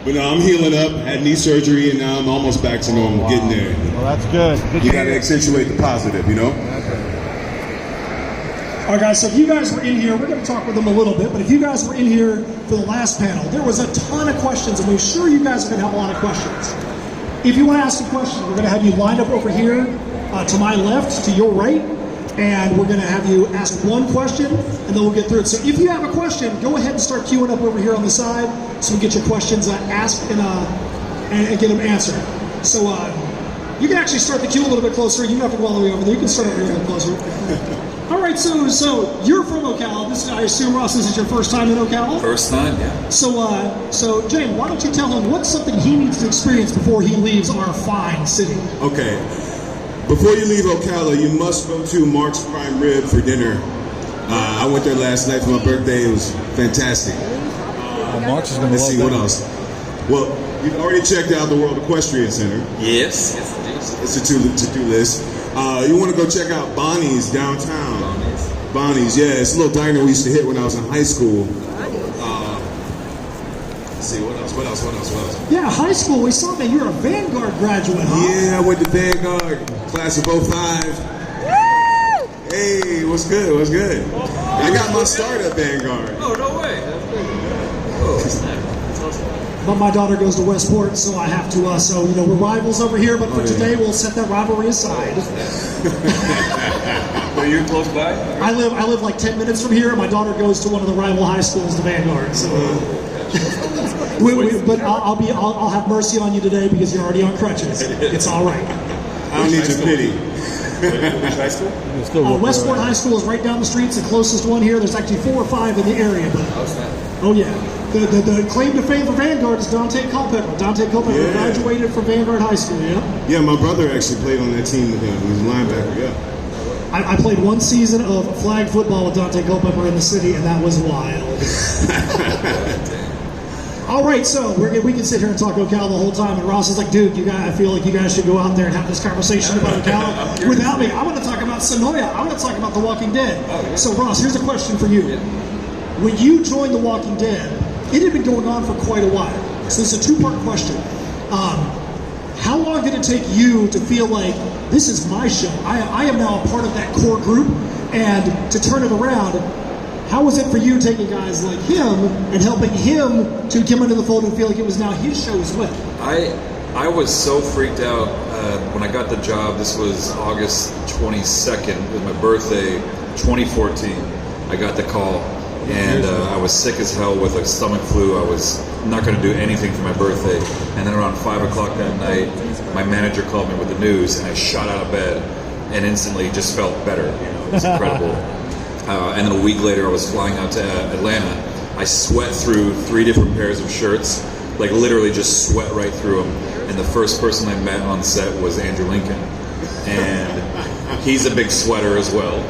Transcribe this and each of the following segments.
But no, I'm healing up. Had knee surgery, and now I'm almost back to normal. Getting there. Well, that's good. You got to accentuate the positive, you know? All right, guys, so if you guys were in here, we're going to talk with them a little bit, but if you guys were in here for the last panel, there was a ton of questions, and we're sure you guys are going to have a lot of questions. If you want to ask a question, we're going to have you lined up over here to my left, to your right, and we're going to have you ask one question, and then we'll get through it. So if you have a question, go ahead and start queuing up over here on the side so we get your questions asked and get them answered. So you can actually start the queue a little bit closer. You don't have to go all the way over there. You can start over here a little closer. All right, so you're from Ocala. I assume, Ross, this is your first time in Ocala? First time, yeah. So James, why don't you tell him what's something he needs to experience before he leaves our fine city? Okay. Before you leave Ocala, you must go to Mark's Prime Rib for dinner. I went there last night for my birthday. It was fantastic. Mark's is going to Let's see, what else? Well, you've already checked out the World Equestrian Center. Yes. It's a to-do list. You want to go check out Bonnie's downtown. Bonnie's, yeah. It's a little diner we used to hit when I was in high school. Let's see, what else? Yeah, high school. We saw that you're a Vanguard graduate, huh? Yeah, I went to Vanguard, class of 05. Hey, what's good? I got my start at Vanguard. Oh, no way. Oh, snap. That's awesome. But my daughter goes to Westport, so I have to, we're rivals over here, but for today, we'll set that rivalry aside. Are you close by? I live like 10 minutes from here, and my daughter goes to one of the rival high schools to Vanguard, so... but I'll have mercy on you today because you're already on crutches. It's all right. I don't need your pity. Which high school? Westport High School is right down the street. It's the closest one here. There's actually 4 or 5 in the area. But, oh yeah, the claim to fame for Vanguard is Dante Culpepper. Dante Culpepper graduated from Vanguard High School. Yeah. Yeah, my brother actually played on that team with him. He was a linebacker. Yeah. I played one season of flag football with Dante Culpepper in the city, and that was wild. All right, so we can sit here and talk Ocala the whole time, and Ross is like, dude, I feel like you guys should go out there and have this conversation about Ocala without me. I want to talk about Sonoya. I want to talk about The Walking Dead. So, Ross, here's a question for you. When you joined The Walking Dead, it had been going on for quite a while. So this is a 2-part question. How long did it take you to feel like, this is my show, I am now a part of that core group, and to turn it around, how was it for you taking guys like him and helping him to come into the fold and feel like it was now his show as well? I was so freaked out when I got the job. This was August 22nd. It was my birthday, 2014. I got the call, and I was sick as hell with a stomach flu. I was not going to do anything for my birthday. And then around 5 o'clock that night, my manager called me with the news, and I shot out of bed and instantly just felt better. It was incredible. And then a week later, I was flying out to Atlanta. I sweat through 3 different pairs of shirts, like literally just sweat right through them. And the first person I met on set was Andrew Lincoln. And he's a big sweater as well.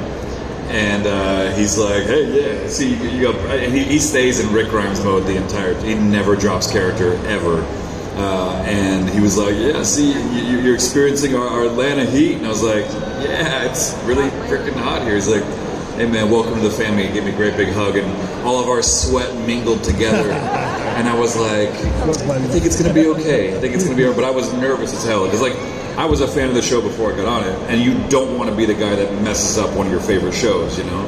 And he's like, hey, yeah, see, you got... And he stays in Rick Grimes mode the entire... He never drops character, ever. And he was like, yeah, see, you're experiencing our Atlanta heat. And I was like, yeah, it's really freaking hot here. He's like... Hey man, welcome to the family. He gave me a great big hug, and all of our sweat mingled together. And I was like, I think it's gonna be okay. But I was nervous as hell because, like, I was a fan of the show before I got on it, and you don't want to be the guy that messes up one of your favorite shows, you know.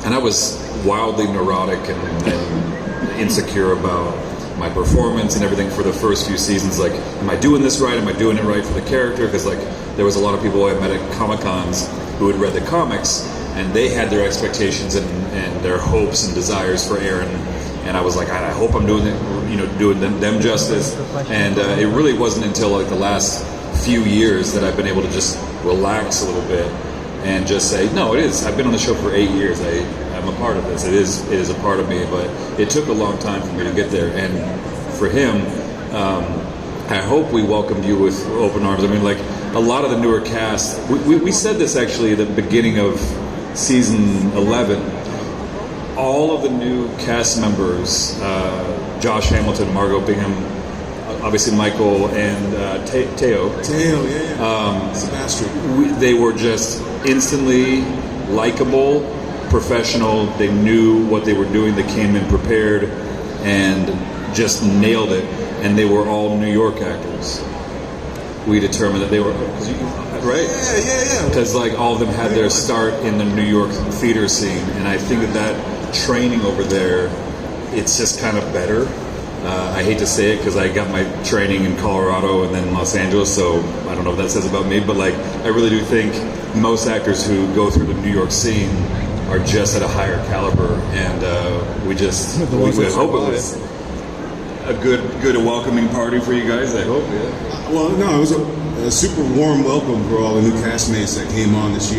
And I was wildly neurotic and insecure about my performance and everything for the first few seasons. Like, am I doing this right? Am I doing it right for the character? Because, like, there was a lot of people I met at Comic-Cons who had read the comics, and they had their expectations and their hopes and desires for Aaron, and I was like, I hope I'm doing it, doing them justice. And it really wasn't until like the last few years that I've been able to just relax a little bit and just say, no, it is. I've been on the show for 8 years. I'm a part of this. It is a part of me, but it took a long time for me to get there. And for him, I hope we welcomed you with open arms. I mean, like, a lot of the newer cast, we said this actually at the beginning of season 11, all of the new cast members, Josh Hamilton, Margot Bingham, obviously Michael, and Teo. Yeah. Sebastian. They were just instantly likable, professional. They knew what they were doing. They came in prepared, and just nailed it, and they were all New York actors. We determined that they were right. Yeah. Because like all of them had their start in the New York theater scene, and I think that training over there, it's just kind of better. I hate to say it because I got my training in Colorado and then Los Angeles, so I don't know what that says about me, but like I really do think most actors who go through the New York scene are just at a higher caliber, and we hope it was a good welcoming party for you guys. I hope. Yeah. Well, no, it was a super warm welcome for all the new castmates that came on this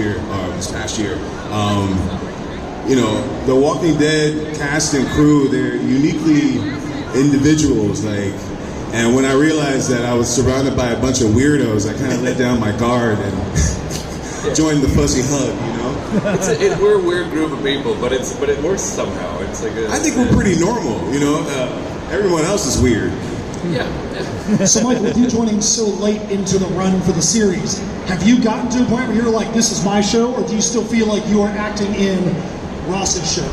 past year. You know, the Walking Dead cast and crew, they're uniquely individuals, like, and when I realized that I was surrounded by a bunch of weirdos, I kind of let down my guard and joined the fuzzy hug, you know? We're a weird group of people, but it works somehow. It's like I think we're pretty normal, you know? Everyone else is weird. Yeah. So, Mike, with you joining so late into the run for the series, have you gotten to a point where you're like, this is my show, or do you still feel like you are acting in Ross's show?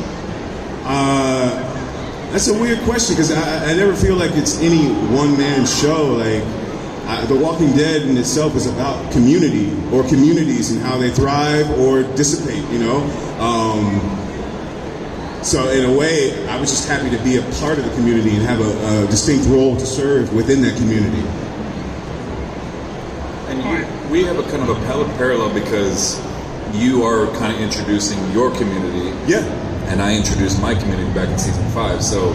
That's a weird question because I never feel like it's any one-man show. Like, The Walking Dead in itself is about community or communities and how they thrive or dissipate, you know? So in a way, I was just happy to be a part of the community and have a distinct role to serve within that community. And we have a kind of a parallel because you are kind of introducing your community. Yeah. And I introduced my community back in season 5. So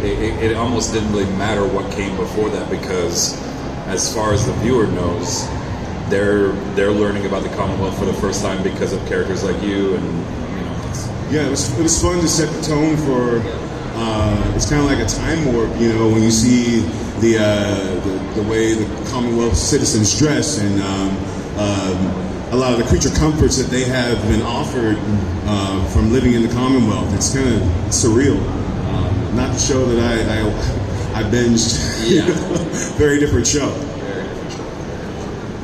it almost didn't really matter what came before that because as far as the viewer knows, they're learning about the Commonwealth for the first time because of characters like you and yeah, it was fun to set the tone for. It's kind of like a time warp, you know, when you see the way the Commonwealth citizens dress and a lot of the creature comforts that they have been offered from living in the Commonwealth. It's kind of surreal. Not the show that I binged. Yeah. Very different show.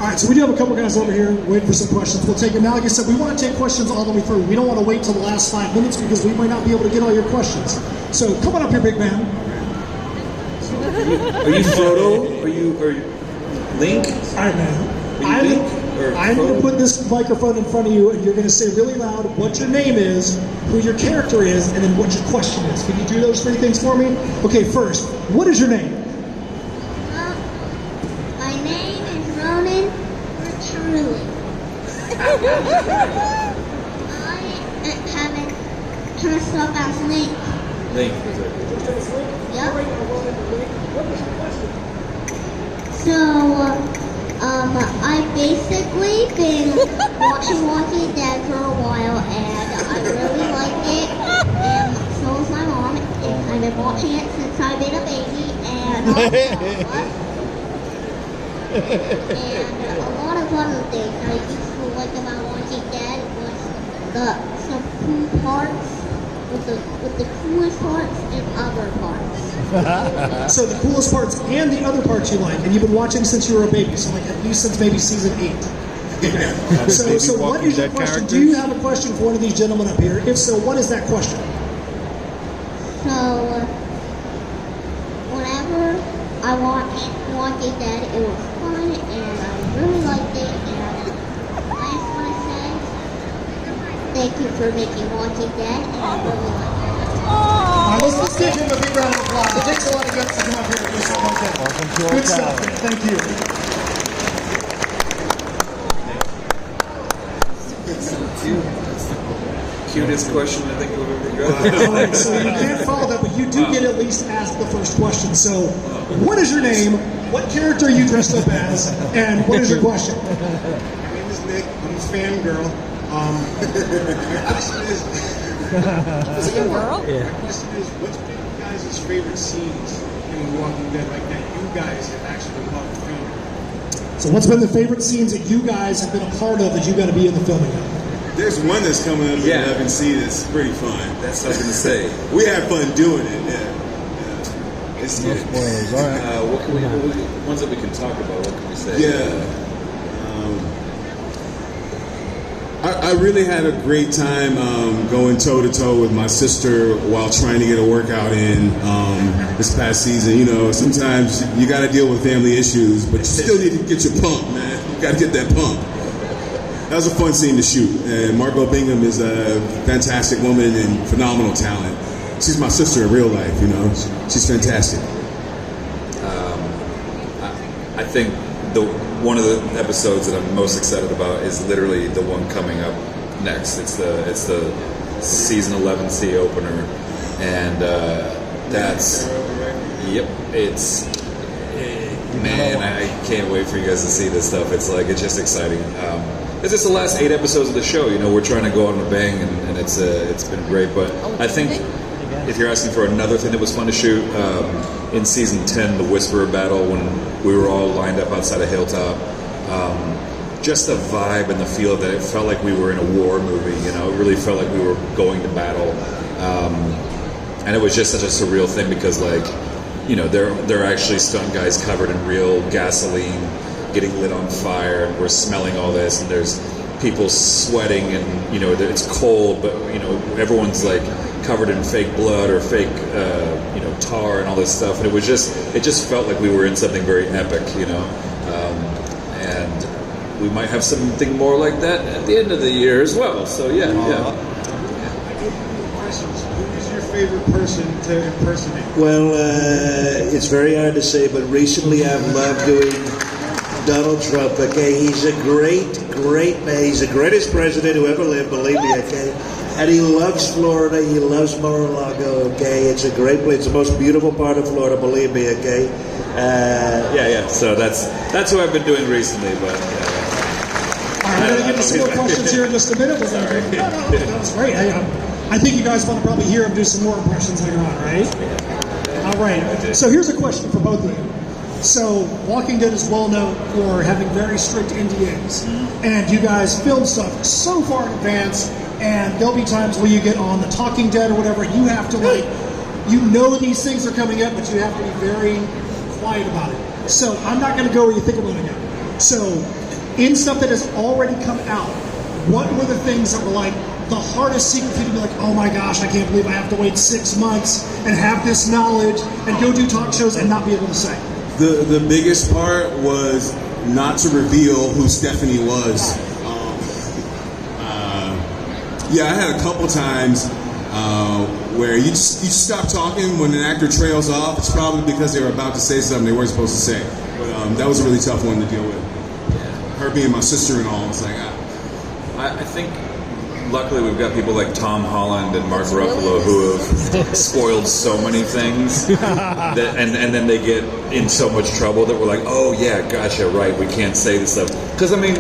All right, so we do have a couple guys over here waiting for some questions. We'll take them now. Like I said, we want to take questions all the way through. We don't want to wait till the last 5 minutes because we might not be able to get all your questions. So come on up here, big man. Are you Frodo? Are you Link? All right, man. I'm going to put this microphone in front of you, and you're going to say really loud what your name is, who your character is, and then what your question is. Can you do those 3 things for me? Okay, first, what is your name? My name is Ronan Truly. I haven't dressed up as Link. Link. Yep. So, I've basically been watching Walking Dead for a while, and I really liked it, and so is my mom, and I've been watching it since I've been a baby, and and a lot of other things I used to like about Walking Dead was some cool parts, with the coolest parts and other parts. So the coolest parts and the other parts you like, and you've been watching since you were a baby, so like at least since maybe season 8. So what is your question? Do you have a question for one of these gentlemen up here? If so, what is that question? So, whenever I watched Walking Dead, it was fun, and I really liked it, and I just want to say thank you for making Walking Dead, and I really liked it. Let's give him a big round of applause. It takes a lot of guts to come up here and do something like that. Good stuff, man. Thank you. Cutest question I think we've ever got. All right, so you can't follow that, but you do get at least asked the first question. So, what is your name? What character are you dressed up as? And what is your question? My name is Nick. I'm a fangirl. My question is, what's been you guys' favorite scenes in The Walking Dead, like that you guys have actually loved filming? So, what's been the favorite scenes that you guys have been a part of that you got to be in the filming of? There's one that's coming up that I haven't seen that's pretty fun. That's what I was going to say. We had fun doing it, yeah. It's No spoilers, all right. What can we, ones that we can talk about, what can we say? Yeah. I really had a great time going toe to toe with my sister while trying to get a workout in this past season. You know, sometimes you got to deal with family issues, but you still need to get your pump, man. You got to get that pump. That was a fun scene to shoot. And Margot Bingham is a fantastic woman and phenomenal talent. She's my sister in real life, you know. She's fantastic. I think one of the episodes that I'm most excited about is literally the one coming up next. It's the season 11 sea opener, and that's man, I can't wait for you guys to see this stuff. It's just exciting. It's just the last 8 episodes of the show. You know, we're trying to go on a bang, and it's been great. But I think if you're asking for another thing that was fun to shoot, in season 10, the Whisperer battle, when we were all lined up outside a hilltop, just the vibe and the feel of that, it felt like we were in a war movie. You know, it really felt like we were going to battle, and it was just such a surreal thing because, like, you know, they're actually stunt guys covered in real gasoline, getting lit on fire, and we're smelling all this, and there's people sweating, and you know it's cold, but you know everyone's like covered in fake blood or fake tar and all this stuff, and it just felt like we were in something very epic, you know, and we might have something more like that at the end of the year as well. So yeah. Questions. Who is your favorite person to impersonate? Well, it's very hard to say, but recently I've loved doing Donald Trump. Okay, he's a great man. He's the greatest president who ever lived, believe me. Okay, and he loves Florida. He loves Mar-a-Lago. Okay, it's a great place. It's the most beautiful part of Florida, believe me. Okay. Yeah. So that's who I've been doing recently, but. All right, we're going to get to some more questions here in just a minute. No, that was great. I think you guys want to probably hear him do some more impressions later on, right? All right. So here's a question for both of you. So Walking Dead is well known for having very strict NDAs, and you guys film stuff so far in advance, and there'll be times where you get on the Talking Dead or whatever, and you have to you know these things are coming up, but you have to be very quiet about it. So I'm not going to go where you think I'm going to go. So in stuff that has already come out, what were the things that were like the hardest secret for you to be like, oh my gosh, I can't believe I have to wait 6 months and have this knowledge and go do talk shows and not be able to say? The biggest part was not to reveal who Stephanie was. I had a couple times where you stop talking when an actor trails off. It's probably because they were about to say something they weren't supposed to say. But that was a really tough one to deal with. Her being my sister and all, it's like I think luckily we've got people like Tom Holland and Mark Ruffalo who have spoiled so many things that, and then they get in so much trouble that we're like, oh yeah, gotcha, right, we can't say this stuff. Because I mean,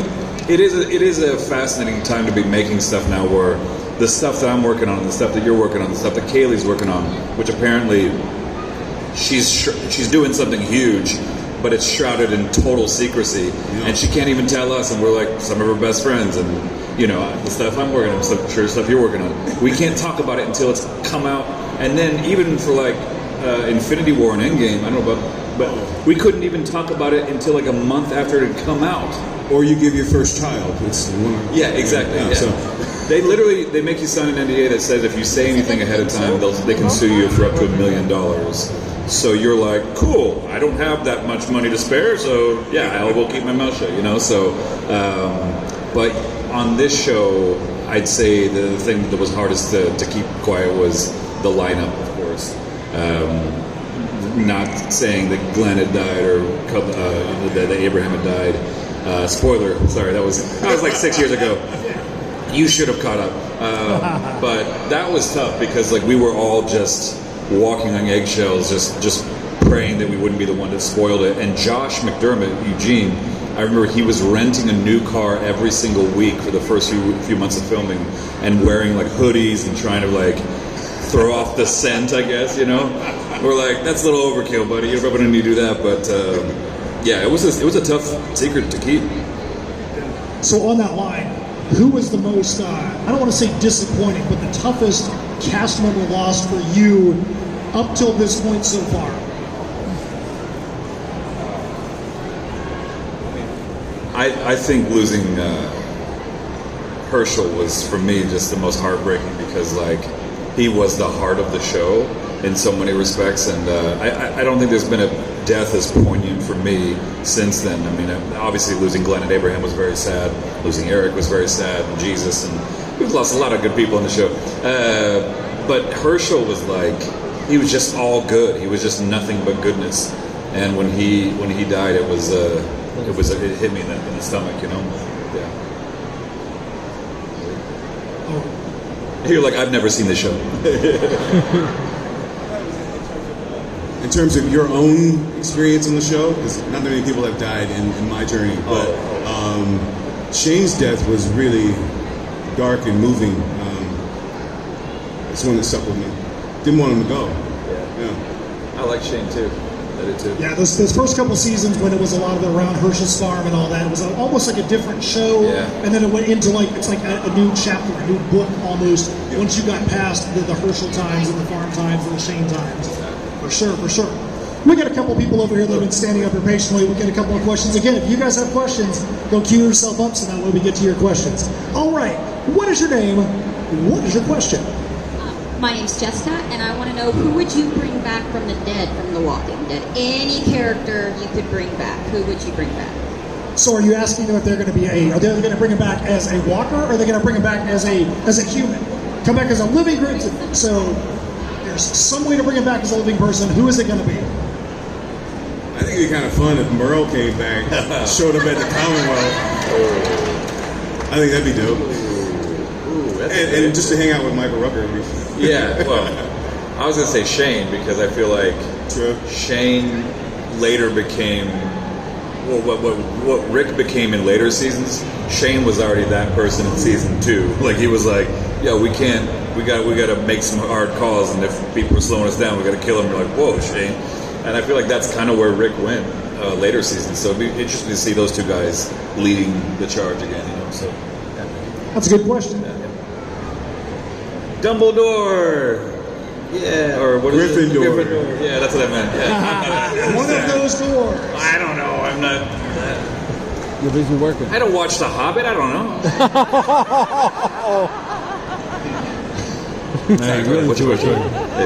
it is a fascinating time to be making stuff now where the stuff that I'm working on, the stuff that you're working on, the stuff that Kaylee's working on, which apparently she's doing something huge, but it's shrouded in total secrecy, and she can't even tell us, and we're like some of her best friends, and you know, the stuff I'm working on, stuff you're working on, we can't talk about it until it's come out. And then even for like Infinity War and Endgame, I don't know about, but we couldn't even talk about it until like a month after it had come out. Or you give your first child. Yeah, exactly. Yeah. So they make you sign an NDA that says if you say anything ahead of time, they can sue you for up to $1 million. So you're like, cool, I don't have that much money to spare, so yeah, I will keep my mouth shut, you know? So, but on this show, I'd say the thing that was hardest to keep quiet was the lineup, of course. Not saying that Glenn had died or that Abraham had died. Spoiler, sorry, that was like 6 years ago. You should have caught up. But that was tough because like we were all just walking on eggshells, just praying that we wouldn't be the one that spoiled it. And Josh McDermott, Eugene, I remember he was renting a new car every single week for the first few months of filming and wearing like hoodies and trying to like throw off the scent, I guess, you know? We're like, that's a little overkill, buddy. You probably don't need to do that. But yeah, it was a tough secret to keep. So on that line, who was the most, I don't want to say disappointing, but the toughest cast member lost for you up till this point so far? I think losing Herschel was for me just the most heartbreaking because like he was the heart of the show in so many respects, and I don't think there's been a death as poignant for me since then. I mean, obviously losing Glenn and Abraham was very sad. Losing Eric was very sad, and Jesus, and we've lost a lot of good people in the show. But Herschel was like, he was just all good. He was just nothing but goodness. And when he died, it hit me in the stomach, you know. Yeah. You're like, I've never seen the show. In terms of your own experience on the show, because not many people have died in my journey, but Shane's death was really dark and moving. It's one that stuck with me. Didn't want him to go. Yeah. I like Shane too. I did too. Yeah, those first couple seasons when it was a lot of it around Herschel's farm and all that, it was almost like a different show. Yeah. And then it went into it's like a new chapter, a new book almost. Yeah. Once you got past the Herschel times and the farm times and the Shane times. For sure. We got a couple people over here that have been standing up here patiently. We'll get a couple of questions. Again, if you guys have questions, go queue yourself up so that way we get to your questions. All right. What is your name? What is your question? My name's Jessica, and I want to know who would you bring back from the dead, from The Walking Dead? Any character you could bring back, who would you bring back? So are you asking them if they're going to be are they going to bring him back as a walker, or are they going to bring him back as a human? Come back as a living person. So there's some way to bring him back as a living person. Who is it going to be? I think it'd be kind of fun if Merle came back, showed up at the Commonwealth. I think that'd be dope. And just to hang out with Michael Rucker. Yeah, well, I was going to say Shane because I feel like Shane later became, what Rick became in later seasons, Shane was already that person in season 2. Like, he was like, yo, we got to make some hard calls, and if people are slowing us down, we got to kill them. We're like, whoa, Shane. And I feel like that's kind of where Rick went later seasons. So it'd be interesting to see those two guys leading the charge again, you know, so. Yeah. That's a good question. Yeah. Dumbledore! Yeah, or what is Gryffindor. it? Gryffindor. Yeah, that's what I meant. Yeah. One of those doors. I don't know. I'm not. You're busy working. I don't watch The Hobbit. I don't know. What's your question?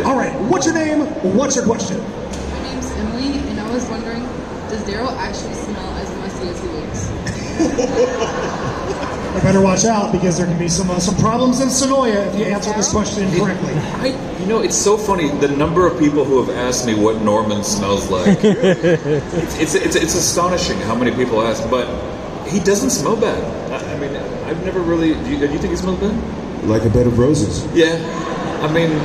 All right. What's your name? What's your question? My name's Emily, and I was wondering, does Daryl actually smell as musty as he looks? I better watch out because there can be some problems in Sonoya if you answer this question incorrectly. It's so funny the number of people who have asked me what Norman smells like. it's astonishing how many people ask, but he doesn't smell bad. I mean, I've never really. Do you think he smells bad? Like a bed of roses. Yeah, I mean,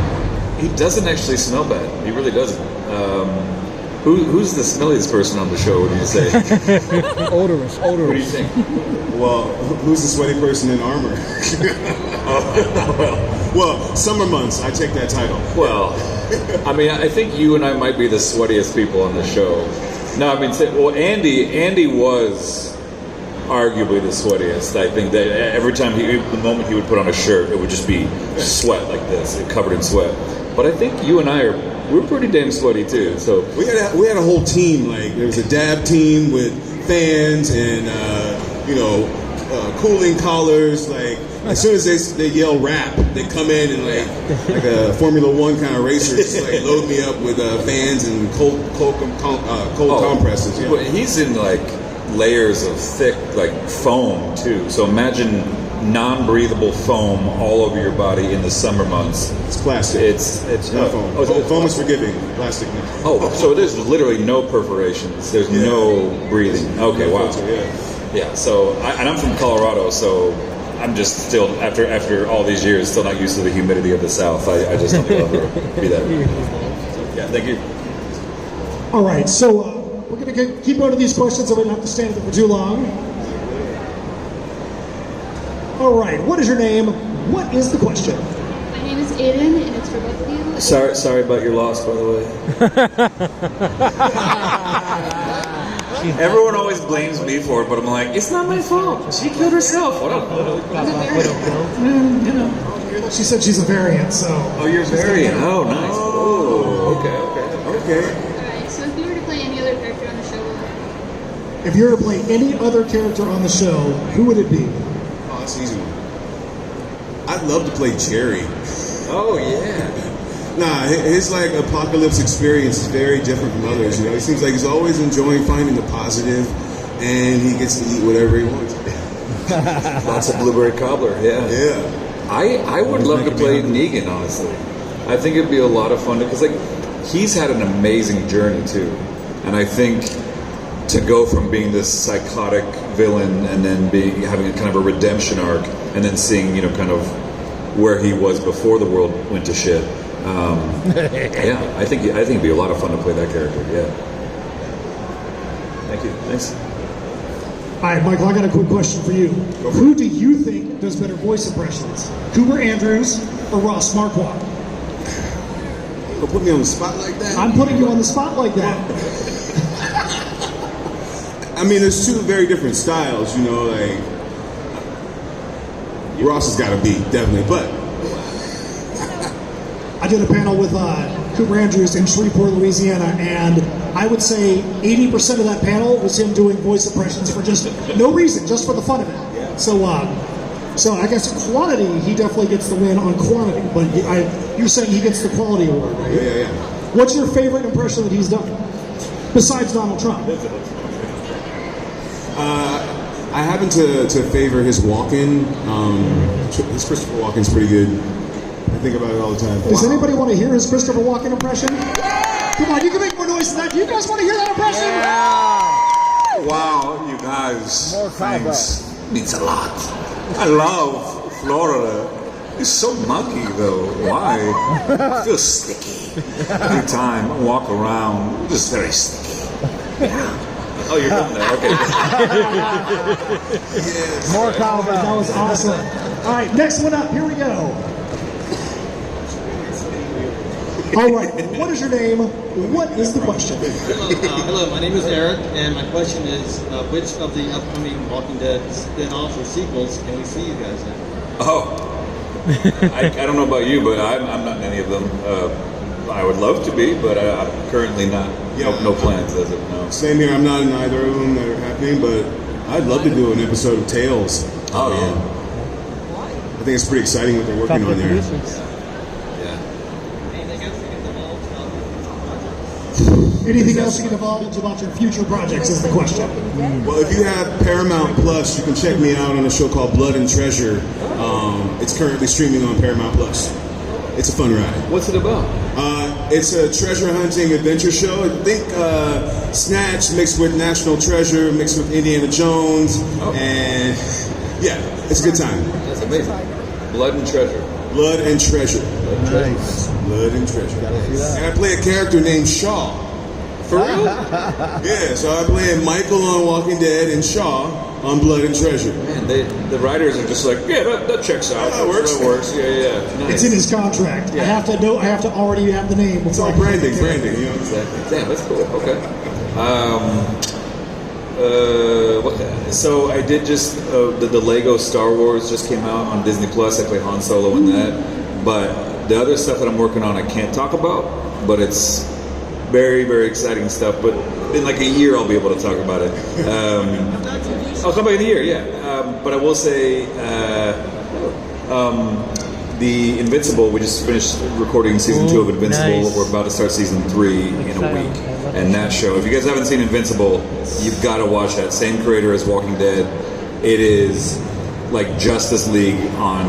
he doesn't actually smell bad. He really doesn't. Who's the smelliest person on the show? What do you say? Odorous. What do you think? Well, who's the sweaty person in armor? Well, summer months, I take that title. Well, I mean, I think you and I might be the sweatiest people on the show. No, I mean, Andy was arguably the sweatiest. I think that every time the moment he would put on a shirt, it would just be sweat like this, covered in sweat. But I think you and I we're pretty damn sweaty too. So we had a whole team. Like there was a dab team with fans and cooling collars. Like as soon as they yell rap, they come in and like a Formula One kind of racer, just like load me up with fans and cold compresses. Yeah. But he's in like layers of thick like foam too. So imagine non-breathable foam all over your body in the summer months. It's plastic. It's not foam. Foam is forgiving. Plastic. No. So there's literally no perforations. There's no breathing. Okay, wow. Yeah. So I'm from Colorado, so I'm just still after all these years still not used to the humidity of the South. I just don't think I'll ever be that. Yeah. Thank you. All right. So we're going to keep going to these questions, so we don't have to stand there for too long. All right, what is your name? What is the question? My name is Aiden, and it's for both of you. Sorry about your loss, by the way. Everyone always blames me for it, but I'm like, it's not my fault. She killed herself. She said she's a variant, so. Oh, you're a variant. Oh, nice. Oh, okay. Alright, so if you were to play any other character on the show, if you were to play any other character on the show, who would it be? Oh, that's an easy one. I'd love to play Jerry. Oh yeah. Nah, his like apocalypse experience is very different from others. You know, he seems like he's always enjoying finding the positive, and he gets to eat whatever he wants. Lots of blueberry cobbler. Yeah. Yeah. I would love to play Negan. Honestly, I think it'd be a lot of fun because like he's had an amazing journey too, and I think to go from being this psychotic villain and then having a kind of a redemption arc, and then seeing kind of where he was before the world went to shit. Yeah, I think it'd be a lot of fun to play that character. Yeah. Thank you. Thanks. All right, Michael, I got a quick question for you. Who do you think does better voice impressions? Cooper Andrews or Ross Marquand? Don't put me on the spot like that. I'm putting you on the spot like that. I mean, there's two very different styles, like Ross has got to beat, definitely, but I did a panel with Cooper Andrews in Shreveport, Louisiana, and I would say 80% of that panel was him doing voice impressions for just no reason, just for the fun of it. Yeah. So I guess quantity, he definitely gets the win on quantity, but you're saying he gets the quality award, right? Yeah. What's your favorite impression that he's done, besides Donald Trump? I happen to favor his walk-in. His Christopher Walken's pretty good. I think about it all the time. Does anybody want to hear his Christopher Walken impression? Come on, you can make more noise than that. Do you guys want to hear that impression? Yeah. Wow, you guys. Thanks. Means a lot. I love Florida. It's so muggy though. Why? I feel sticky. Every time I walk around, it's just very sticky. Yeah. Oh, you're done there. Okay. Yes. More cowbell. That was awesome. All right, next one up. Here we go. All right, what is your name? What is the question? Hello, my name is Eric, and my question is, which of the upcoming Walking Dead spin-offs or sequels can we see you guys in? Oh, I don't know about you, but I'm not in any of them. I would love to be, but I'm currently not. No plans as of now. Same here. I'm not in either of them that are happening, but I'd love to do an episode of Tales. Oh yeah. I think it's pretty exciting what they're working on there. Anything else you can divulge about your future projects is the question. Well, if you have Paramount Plus, you can check me out on a show called Blood and Treasure. It's currently streaming on Paramount Plus. It's a fun ride. What's it about? It's a treasure hunting adventure show. I think Snatch mixed with National Treasure, mixed with Indiana Jones, and yeah, it's a good time. That's amazing. Blood and Treasure. Blood and Treasure. Nice. Blood and Treasure. that. And I play a character named Shaw. For real? Yeah, so I play Michael on Walking Dead and Shaw on Blood and Treasure. Man, the writers are just like, yeah, that checks out. That works. That works. Yeah. Nice. It's in his contract. Yeah. I have to already have the name. It's all branding, you know. Exactly. Damn, that's cool. Okay. So I did just the Lego Star Wars just came out on Disney Plus. I play Han Solo in that, but the other stuff that I'm working on I can't talk about, but it's very, very exciting stuff. But in like a year I'll be able to talk about it. I'll come back in a year, yeah. But I will say the Invincible, we just finished recording season 2 of Invincible. Nice. We're about to start season 3 in a week. And that show, if you guys haven't seen Invincible, you've got to watch that. Same creator as Walking Dead. It is like Justice League on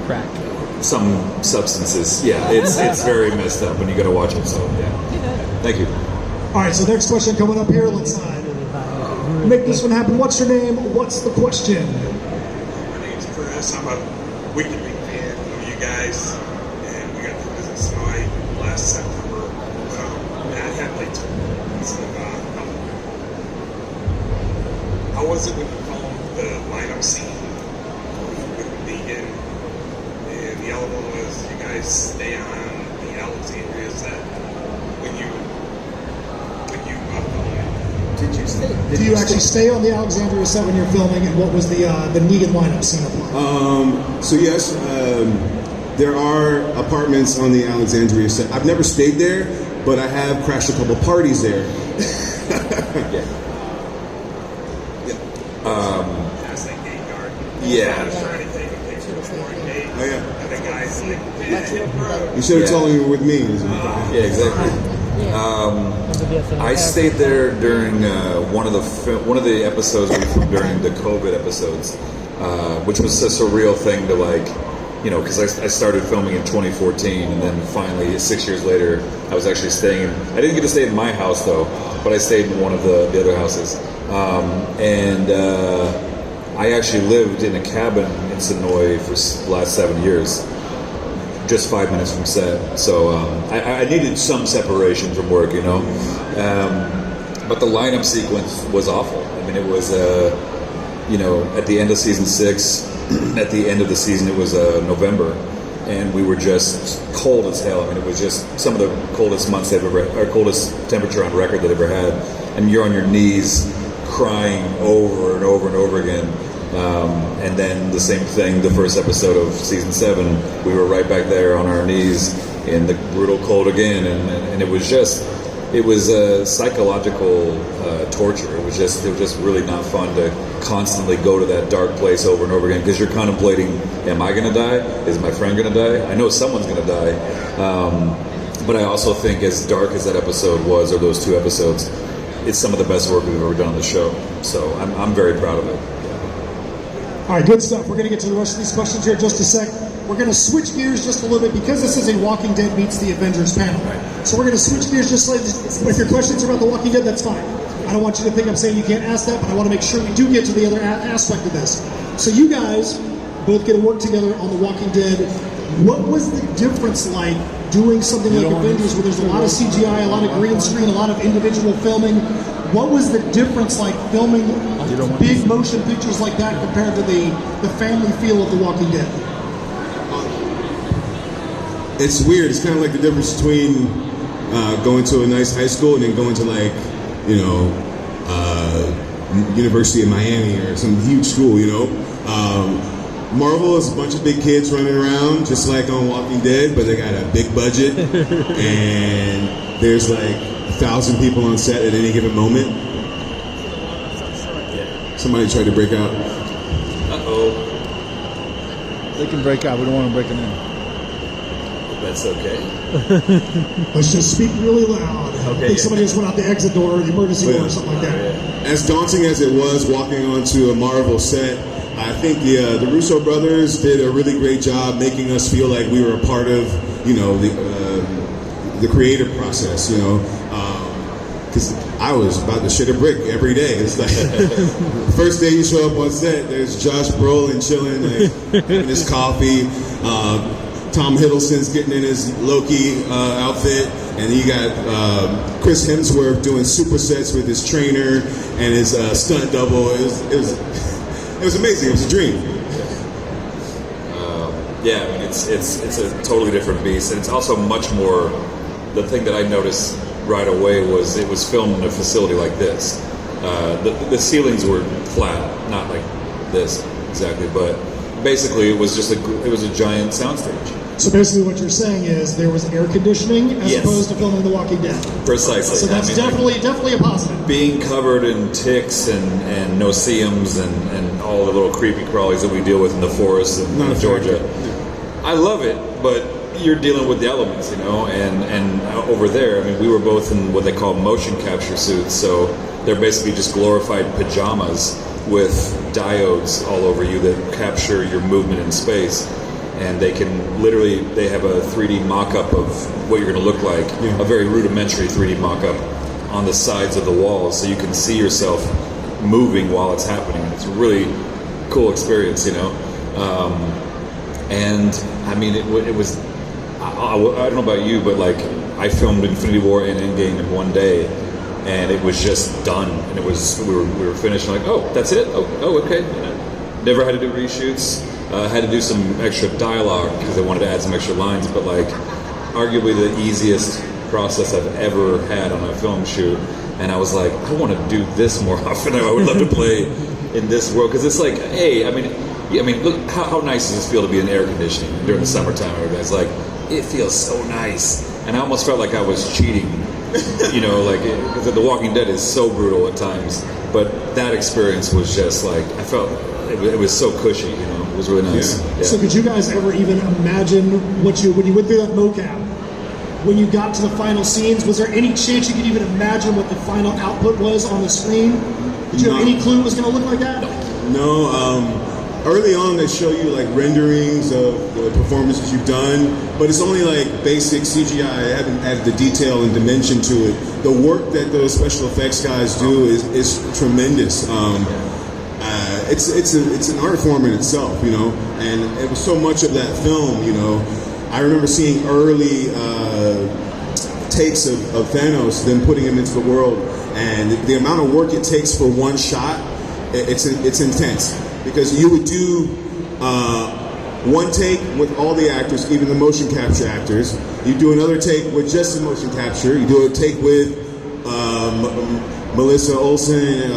Crack. some substances. Yeah, it's very messed up, and you got to watch it. So yeah, thank you. All right, so next question coming up here. Let's make this one happen. What's your name? What's the question? My name's Chris. I'm a wicked big fan of you guys, and we got to visit Sonai last September. Matt had like how was it when you filmed the lineup scene with Negan? And the other one was you guys stay on the Alexandria set when you filmed. Did you stay? Do you actually stay on the Alexandria set when you're filming? And what was the Negan lineup scene like? So yes, there are apartments on the Alexandria set. I've never stayed there, but I have crashed a couple parties there. That's like gate guard. Yeah. I was trying to take a picture before a gate. Oh, yeah. And the guy's like, You should have told me you were with me. Yeah, exactly. I stayed there during one of the episodes we filmed during the COVID episodes, which was a surreal thing to because I started filming in 2014, and then finally 6 years later, I was actually staying. I didn't get to stay in my house though, but I stayed in one of the other houses, and I actually lived in a cabin in Sonoy for the last 7 years. Just 5 minutes from set, so I needed some separation from work, but the lineup sequence was awful. I mean, it was, at the end of season 6, at the end of the season, it was November, and we were just cold as hell. I mean, it was just some of the coldest months they've ever, or coldest temperature on record they've ever had, and you're on your knees crying over and over and over again. And then the same thing, the first episode of season 7, we were right back there on our knees in the brutal cold again, and it was psychological torture. It was just really not fun to constantly go to that dark place over and over again, because you're contemplating, am I going to die? Is my friend going to die? I know someone's going to die. But I also think, as dark as that episode was, or those 2 episodes, it's some of the best work we've ever done on the show. So I'm very proud of it. All right, good stuff. We're going to get to the rest of these questions here in just a sec. We're going to switch gears just a little bit because this is a Walking Dead meets the Avengers panel. So we're going to switch gears just slightly. If your questions are about the Walking Dead, that's fine. I don't want you to think I'm saying you can't ask that, but I want to make sure we do get to the other aspect of this. So you guys both get to work together on the Walking Dead. What was the difference like doing something like Avengers, where there's a lot of CGI, a lot of green screen, a lot of individual filming? What was the difference like filming big motion pictures like that compared to the family feel of The Walking Dead? It's weird. It's kind of like the difference between going to a nice high school and then going to University of Miami or some huge school, Marvel is a bunch of big kids running around, just like on Walking Dead, but they got a big budget, and there's 1,000 people on set at any given moment. Somebody tried to break out. Uh-oh. They can break out. We don't want to break them in. That's okay. Let's just speak really loud. Okay, I think somebody just went out the exit door or the emergency door or something like that. As daunting as it was walking onto a Marvel set, I think the Russo brothers did a really great job making us feel like we were a part of, the creative process, because I was about to shit a brick every day. It's like, first day you show up on set, there's Josh Brolin chilling, in his coffee, Tom Hiddleston's getting in his Loki outfit, and you got Chris Hemsworth doing supersets with his trainer and his stunt double. It was amazing. It was a dream. Yeah, I mean, it's a totally different beast, and it's also much more. The thing that I noticed right away was it was filmed in a facility like this. The ceilings were flat, not like this exactly, but basically it was just a giant soundstage. So basically what you're saying is there was air conditioning as opposed to filming The Walking Dead. Precisely. So that's definitely a positive. Being covered in ticks and no-see-ums and all the little creepy crawlies that we deal with in the forests in Georgia. I love it, but you're dealing with the elements, and over there, I mean, we were both in what they call motion capture suits, so they're basically just glorified pajamas with diodes all over you that capture your movement in space. And they have a 3D mock-up of what you're going to look like, a very rudimentary 3D mock-up on the sides of the walls, so you can see yourself moving while it's happening. It's a really cool experience, and I mean, it was, I don't know about you, but I filmed Infinity War and Endgame in one day, and it was just done, and we were finished, and oh, that's it? Oh, okay. Never had to do reshoots. Had to do some extra dialogue because I wanted to add some extra lines, but arguably the easiest process I've ever had on a film shoot. And I was like, I want to do this more often. I would love to play in this world, because it's like, hey, I mean, look how nice does this feel to be in air conditioning during the summertime? Everybody's like, it feels so nice, and I almost felt like I was cheating, because The Walking Dead is so brutal at times. But that experience was just I felt it was so cushy, It was really nice. Yeah. So could you guys ever even imagine when you went through that mocap, when you got to the final scenes, was there any chance you could even imagine what the final output was on the screen? Did you have any clue it was going to look like that? No. Early on, they show you like renderings of the performances you've done, but it's only like basic CGI. I haven't added the detail and dimension to it. The work that those special effects guys do is tremendous. It's an art form in itself, you know, and it was so much of that film, you know. I remember seeing early takes of Thanos, then putting him into the world, and the amount of work it takes for one shot, it's intense. Because you would do one take with all the actors, even the motion capture actors. You do another take with just the motion capture. You do a take with Elizabeth Olsen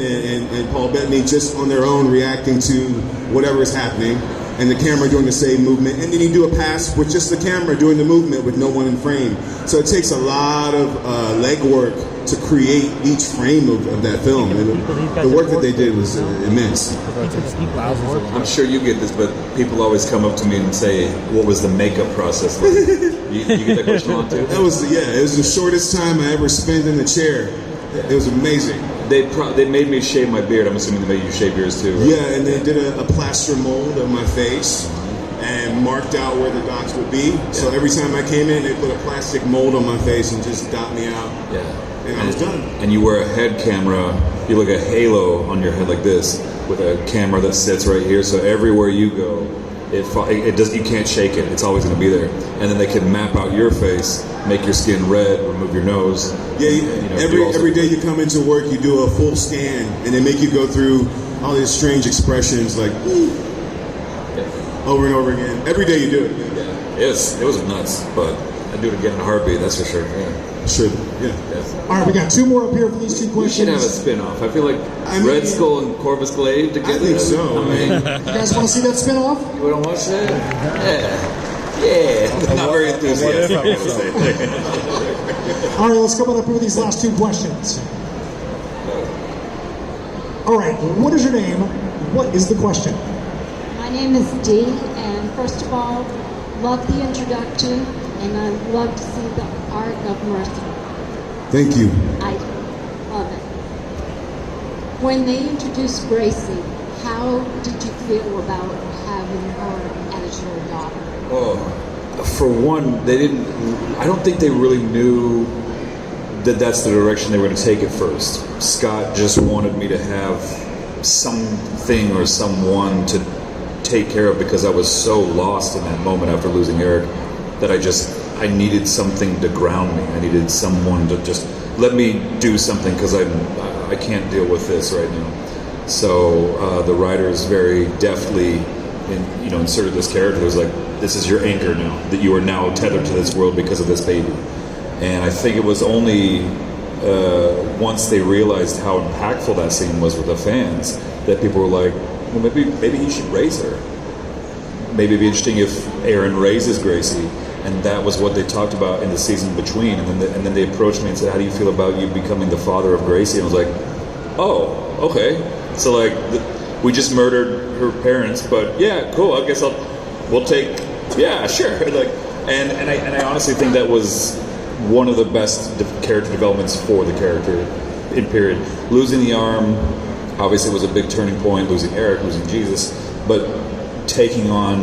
and Paul Bettany just on their own, reacting to whatever is happening, and the camera doing the same movement. And then you do a pass with just the camera doing the movement with no one in frame. So it takes a lot of legwork to create each frame of that film. And the work that they did was immense. I'm sure you get this, but people always come up to me and say, what was the makeup process like? You get that question a lot too? It was the shortest time I ever spent in the chair. It was amazing. They made me shave my beard. I'm assuming they made you shave yours too, right? Yeah, and they did a plaster mold of my face and marked out where the dots would be. Yeah. So every time I came in, they put a plastic mold on my face and just dot me out. Yeah. And I was done. And you wear a head camera, you look a halo on your head like this, with a camera that sits right here, so everywhere you go, you can't shake it, it's always going to be there. And then they can map out your face, make your skin red, remove your nose. Yeah, every day you come into work, you do a full scan, and they make you go through all these strange expressions, like, over and over again. Every day you do it. Yeah, it was nuts, but I'd do it again in a heartbeat, that's for sure. Yeah. Should, yeah. All right, we got two more up here for these two questions. We should have a spin-off. I feel like Red Skull and Corvus Glaive together. I think so. You guys want to see that spin-off? You want to watch that? Yeah. Not very enthusiastic. All right, let's come on up here with these last two questions. All right, what is your name? What is the question? My name is Dee, and first of all, love the introduction, and I love to see the art of mercy. Thank you. I love it. When they introduced Gracie, how did you feel about having her as your daughter? Oh, for one, I don't think they really knew that that's the direction they were going to take it first. Scott just wanted me to have something or someone to take care of because I was so lost in that moment after losing Eric that I needed something to ground me. I needed someone to just let me do something because I can't deal with this right now. So the writers very deftly inserted this character that was like, this is your anchor now, that you are now tethered to this world because of this baby. And I think it was only once they realized how impactful that scene was with the fans that people were like, well, maybe he should raise her. Maybe it'd be interesting if Aaron raises Gracie. And that was what they talked about in the season between. And then they approached me and said, how do you feel about you becoming the father of Gracie? And I was like, oh, okay. So like, we just murdered her parents, but yeah, cool. I guess we'll take, yeah, sure. Like, and I honestly think that was one of the best character developments for the character in period. Losing the arm, obviously was a big turning point, losing Eric, losing Jesus, but taking on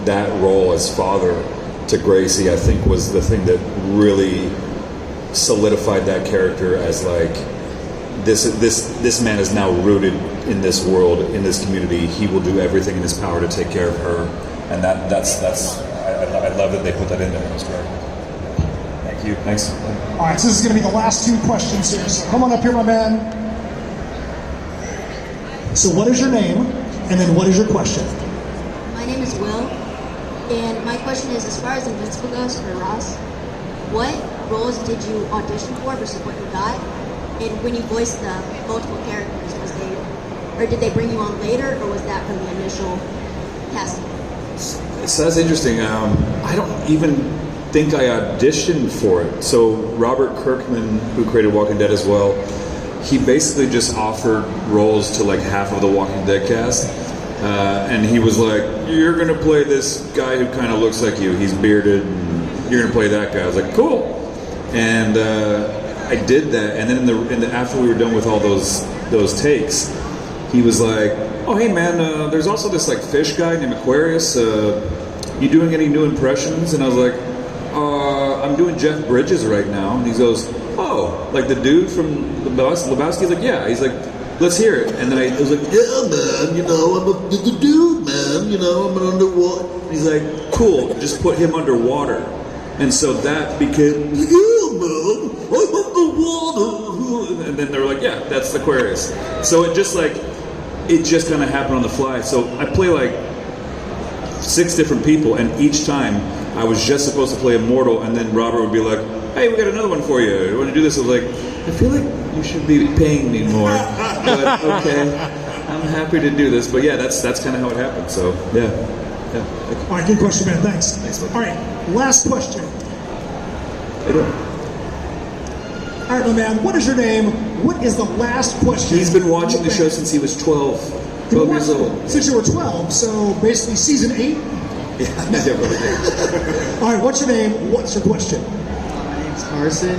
that role as father to Gracie, I think, was the thing that really solidified that character as like, this man is now rooted in this world, in this community. He will do everything in his power to take care of her, and that's I love that they put that in there. That's great. Thank you. Thanks. All right, so this is going to be the last two questions here. So come on up here, my man. So what is your name, and then what is your question? My name is Will, and my question is, as far as Invincible goes for Ross, what roles did you audition for versus what you got? And when you voiced the multiple characters, did they bring you on later, or was that from the initial casting? So that's interesting. I don't even think I auditioned for it. So Robert Kirkman, who created Walking Dead as well, he basically just offered roles to like half of the Walking Dead cast. And he was like, "You're gonna play this guy who kind of looks like you. He's bearded. And you're gonna play that guy." I was like, "Cool." And I did that. And then in the after we were done with all those takes, he was like, "Oh, hey man, there's also this like fish guy named Aquarius. You doing any new impressions?" And I was like, "I'm doing Jeff Bridges right now." And he goes, "Oh, like the dude from Lebowski?" He's like, "Yeah." He's like, "Let's hear it." And then I was like, "Yeah, man, you know, I'm the dude, man, you know, I'm an underwater." And he's like, "Cool, just put him underwater." And so that became, "Yeah, man, I'm underwater." And then they were like, "Yeah, that's Aquarius." So it just kind of happened on the fly. So I play like 6 different people, and each time I was just supposed to play Immortal, and then Robert would be like, "Hey, we got another one for you. You want to do this?" I was like, "I feel like you should be paying me more." But okay, I'm happy to do this. But yeah, that's kind of how it happened. So yeah. All right, good question, man. Thanks. All right, last question. All right, my man, what is your name? What is the last question? He's been watching the show since he was 12 years old. Since you were 12, so basically season 8? Yeah, All right, what's your name? What's your question? My name's Carson.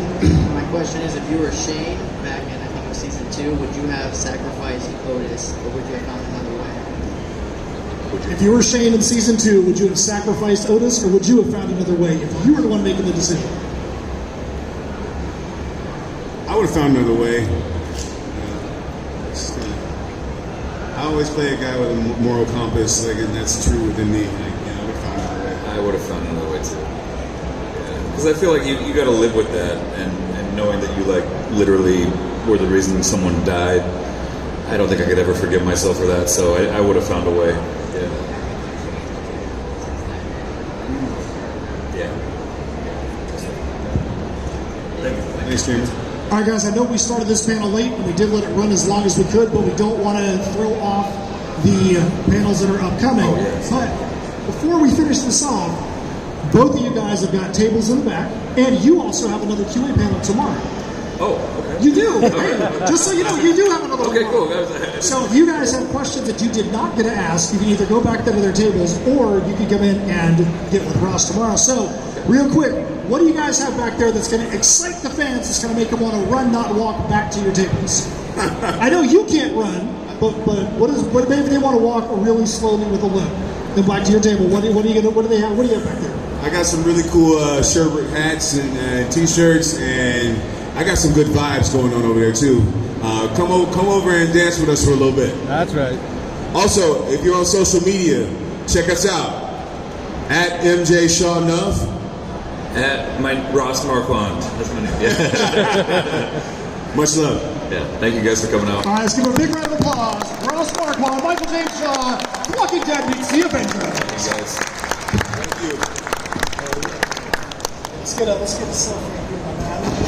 My question is, if you were Shane back in, I think it was season 2, would you have sacrificed Otis, or would you have found another way? If you were Shane in season 2, would you have sacrificed Otis, or would you have found another way if you were the one making the decision? I would have found another way. I always play a guy with a moral compass, like, and that's true within me. Like, I would have found another way. I would have found another way too. Because I feel like you got to live with that, and knowing that you like literally were the reason someone died. I don't think I could ever forgive myself for that. So I would have found a way. Yeah. Thanks, James. All right, guys, I know we started this panel late, and we did let it run as long as we could, but we don't want to throw off the panels that are upcoming. Oh, yes. But before we finish this off, both of you guys have got tables in the back, and you also have another QA panel tomorrow. Oh, okay. You do. Just so you know, you do have another one. Okay, cool. So if you guys have questions that you did not get to ask, you can either go back there to their tables, or you can come in and get with Ross tomorrow. So, real quick, what do you guys have back there that's going to excite the fans, that's going to make them want to run, not walk back to your tables? I know you can't run, but what if they want to walk really slowly with a limp? Then back to your table. What do you have back there? I got some really cool sherbet hats and t-shirts, and I got some good vibes going on over there too. Come over and dance with us for a little bit. That's right. Also, if you're on social media, check us out at MJ Shaw Nuff. At my Ross Marquand. That's my name. Yeah. Much love. Yeah. Thank you guys for coming out. All right, let's give a big round of applause. Ross Marquand, Michael James Shaw, Walking Dead meets the Avengers. Thank you guys. Thank you. Let's get a selfie.